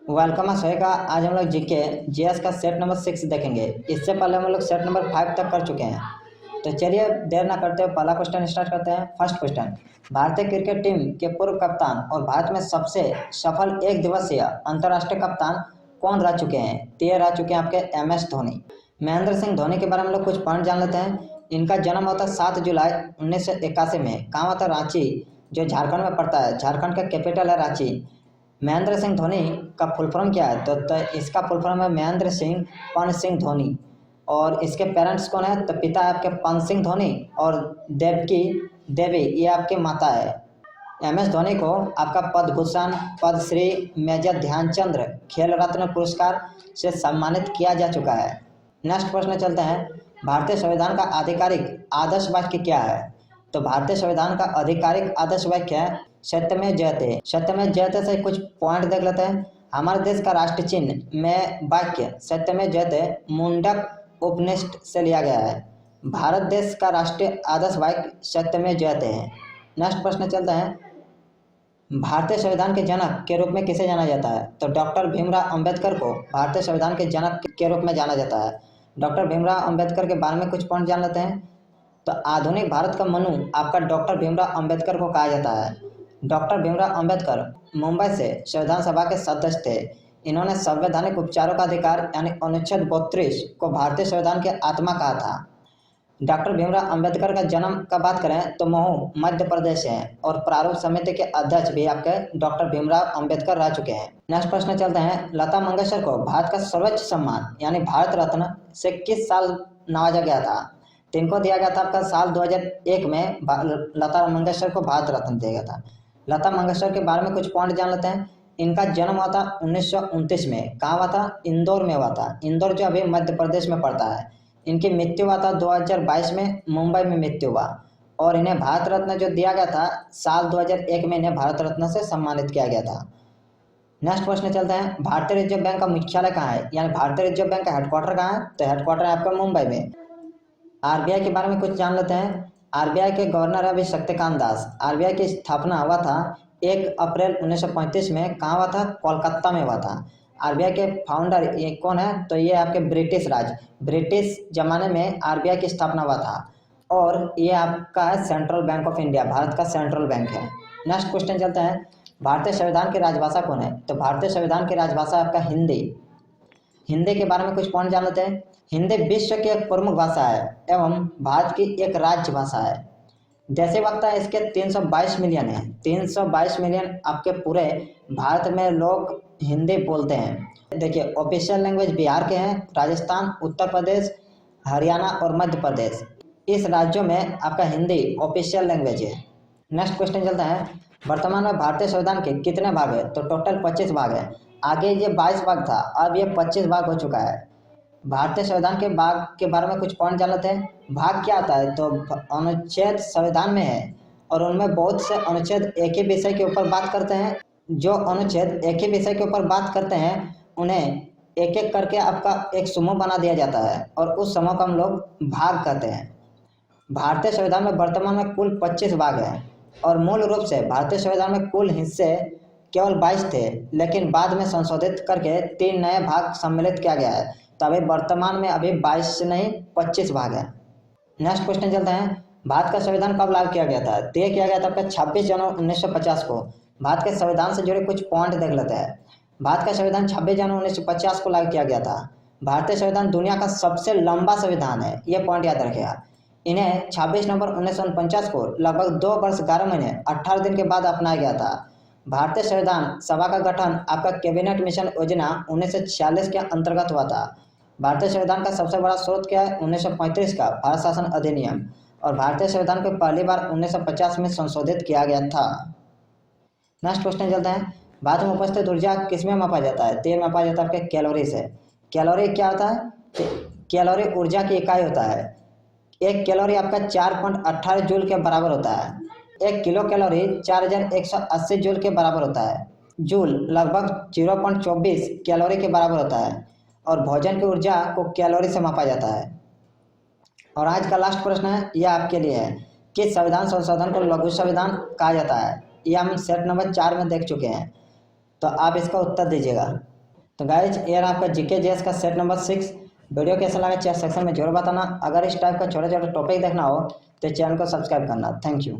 Welcome सभी का। आज हम लोग जीके जीएस का सेट नंबर 6 देखेंगे। इससे पहले हम लोग सेट नंबर 5 तक कर चुके हैं। तो चलिए देर ना करते हुए पहला क्वेश्चन स्टार्ट करते हैं। फर्स्ट क्वेश्चन, भारतीय क्रिकेट टीम के पूर्व कप्तान और भारत में सबसे सफल एक दिवसीय अंतर्राष्ट्रीय कप्तान कौन रह चुके हैं? तो ये रह चुके हैं आपके MS धोनी। महेंद्र सिंह धोनी के बारे में हम लोग कुछ पॉइंट जान लेते हैं। इनका जन्म होता 7 जुलाई 1981 में। कहाँ होता? रांची, जो झारखंड में पड़ता है। झारखंड का कैपिटल है रांची। महेंद्र सिंह धोनी का फुल फॉर्म क्या है? तो इसका फुल फॉर्म है महेंद्र सिंह पन सिंह धोनी। और इसके पेरेंट्स कौन है? तो पिता है आपके पन सिंह धोनी और देवकी देवी ये आपके माता है। MS धोनी को आपका पद्म भूषण, पद्मश्री, मेजर ध्यानचंद्र खेल रत्न पुरस्कार से सम्मानित किया जा चुका है। नेक्स्ट प्रश्न चलते हैं, भारतीय संविधान का आधिकारिक आदर्श वाक्य क्या है? तो भारतीय संविधान का आधिकारिक आदर्श वाक्य है सत्यमेव जयते। सत्यमेव जयते से कुछ पॉइंट देख लेते हैं। हमारे देश का राष्ट्र चिन्ह में वाक्य सत्यमेव जयते मुंडक उपनिषद से लिया गया है। भारत देश का राष्ट्रीय आदर्श वाक्य सत्यमेव जयते है। नेक्स्ट प्रश्न चलता है, भारतीय संविधान के जनक के रूप में किसे जाना जाता है? तो डॉक्टर भीमराव अंबेडकर को भारतीय संविधान के जनक के रूप में जाना जाता है। डॉक्टर भीमराव अंबेडकर के बारे में कुछ पॉइंट जान लेते हैं। तो आधुनिक भारत का मनु आपका डॉक्टर भीमराव अंबेडकर को कहा जाता है। डॉक्टर भीमराव अंबेडकर मुंबई से संविधान सभा के सदस्य थे। इन्होंने संवैधानिक उपचारों का अधिकार यानी अनुच्छेद 32 को भारतीय संविधान की आत्मा कहा था। डॉक्टर भीमराव अंबेडकर का जन्म का बात करें तो महू मध्य प्रदेश है और प्रारूप समिति के अध्यक्ष भी आपके डॉक्टर भीमराव अंबेडकर रह चुके हैं। नेक्स्ट प्रश्न चलते हैं, लता मंगेशकर को भारत का सर्वोच्च सम्मान यानी भारत रत्न से किस साल नवाजा गया था? तो इनको दिया गया था आपका साल 2001 में लता मंगेशकर को भारत रत्न दिया गया था। लता मंगेशकर के बारे में कुछ पॉइंट जान लेते हैं। इनका जन्म हुआ था 1929 में। कहाँ हुआ था? इंदौर में हुआ था। इंदौर जो अभी मध्य प्रदेश में पड़ता है। इनकी मृत्यु हुआ था 2022 में, मुंबई में मृत्यु हुआ। और इन्हें भारत रत्न जो दिया गया था साल 2001 में, इन्हें भारत रत्न से सम्मानित किया गया था। नेक्स्ट प्रश्न चलते हैं, भारतीय रिजर्व बैंक का मुख्यालय कहाँ है यानी भारतीय रिजर्व बैंक का हेडक्वार्टर कहाँ है? तो हेडक्वार्टर है आपका मुंबई में। RBI के बारे में कुछ जान लेते हैं। RBI के गवर्नर है अभी शक्तिकांत दास। RBI की स्थापना हुआ था 1 अप्रैल 1935 में। कहाँ हुआ था? कोलकाता में हुआ था। RBI के फाउंडर ये कौन है? तो ये आपके ब्रिटिश राज, ब्रिटिश जमाने में RBI की स्थापना हुआ था। और ये आपका है central bank of India, Bharat का सेंट्रल बैंक है। नेक्स्ट क्वेश्चन चलता है, भारतीय संविधान की राजभाषा कौन है? तो भारतीय संविधान की राजभाषा आपका हिंदी। हिंदी के बारे में कुछ पॉइंट जान लेते हैं। हिंदी विश्व की एक प्रमुख भाषा है एवं भारत की एक राज्य भाषा है। जैसे वक्ता इसके 322 मिलियन है। 322 मिलियन आपके पूरे भारत में लोग हिंदी बोलते हैं। देखिए, ऑफिशियल लैंग्वेज बिहार के हैं, राजस्थान, उत्तर प्रदेश, हरियाणा और मध्य प्रदेश। इस राज्यों में आपका हिंदी ऑफिशियल लैंग्वेज है। नेक्स्ट क्वेश्चन चलता है, वर्तमान में भारतीय संविधान के कितने भाग है? तो टोटल 25 भाग है। आगे ये 22 भाग था, अब ये 25 भाग हो चुका है। भारतीय संविधान के भाग के बारे में कुछ पॉइंट जान लेते हैं। भाग क्या आता है? तो अनुच्छेद संविधान में है और उनमें बहुत से अनुच्छेद एक ही विषय के ऊपर बात करते हैं। जो अनुच्छेद एक ही विषय के ऊपर बात करते हैं उन्हें एक एक करके आपका एक समूह बना दिया जाता है और उस समूह को हम लोग भाग कहते हैं। भारतीय संविधान में वर्तमान में कुल 25 भाग हैं और मूल रूप से भारतीय संविधान में कुल हिस्से केवल 22 थे, लेकिन बाद में संशोधित करके 3 नए भाग सम्मिलित किया गया है। तो अभी वर्तमान में अभी 22 नहीं 25 भाग है। नेक्स्ट क्वेश्चन चलते हैं, भारत का संविधान कब लागू किया गया था? तो ये किया गया था आपका 26 जनवरी 1950 को। भारत के संविधान से जुड़े कुछ पॉइंट देख लेते हैं। भारत का संविधान 26 जनवरी 1950 को लागू किया गया था। भारतीय संविधान दुनिया का सबसे लंबा संविधान है, ये पॉइंट याद रखेगा। इन्हें 26 नवंबर 1949 को लगभग 2 वर्ष 11 महीने 18 दिन के बाद अपनाया गया था। भारतीय संविधान सभा का गठन आपका कैबिनेट मिशन योजना 1946 के अंतर्गत हुआ था। भारतीय संविधान का सबसे बड़ा स्रोत क्या है? 1935 का भारत शासन अधिनियम। और भारतीय संविधान को पहली बार 1950 में संशोधित किया गया था। नेक्स्ट क्वेश्चन चलता है, भारत में उपस्थित ऊर्जा किसमें मापा जाता है? तो ये मापा जाता है आपके कैलोरी से। कैलोरी क्या होता है? कैलोरी ऊर्जा की इकाई होता है। 1 कैलोरी आपका 4.18 जूल के बराबर होता है। 1 किलो कैलोरी 4180 जूल के बराबर होता है। जूल लगभग 0.24 कैलोरी के बराबर होता है। और भोजन की ऊर्जा को कैलोरी से मापा जाता है। और आज का लास्ट प्रश्न है, यह आपके लिए है, किस संविधान संशोधन को लघु संविधान कहा जाता है? यह हम सेट नंबर 4 में देख चुके हैं, तो आप इसका उत्तर दीजिएगा। तो गाइज ये रहा आपका जीके जीएस का सेट नंबर 6। वीडियो कैसा लगा चैट सेक्शन में जरूर बताना। अगर इस टाइप का छोटा छोटा टॉपिक देखना हो तो चैनल को सब्सक्राइब करना। Thank you.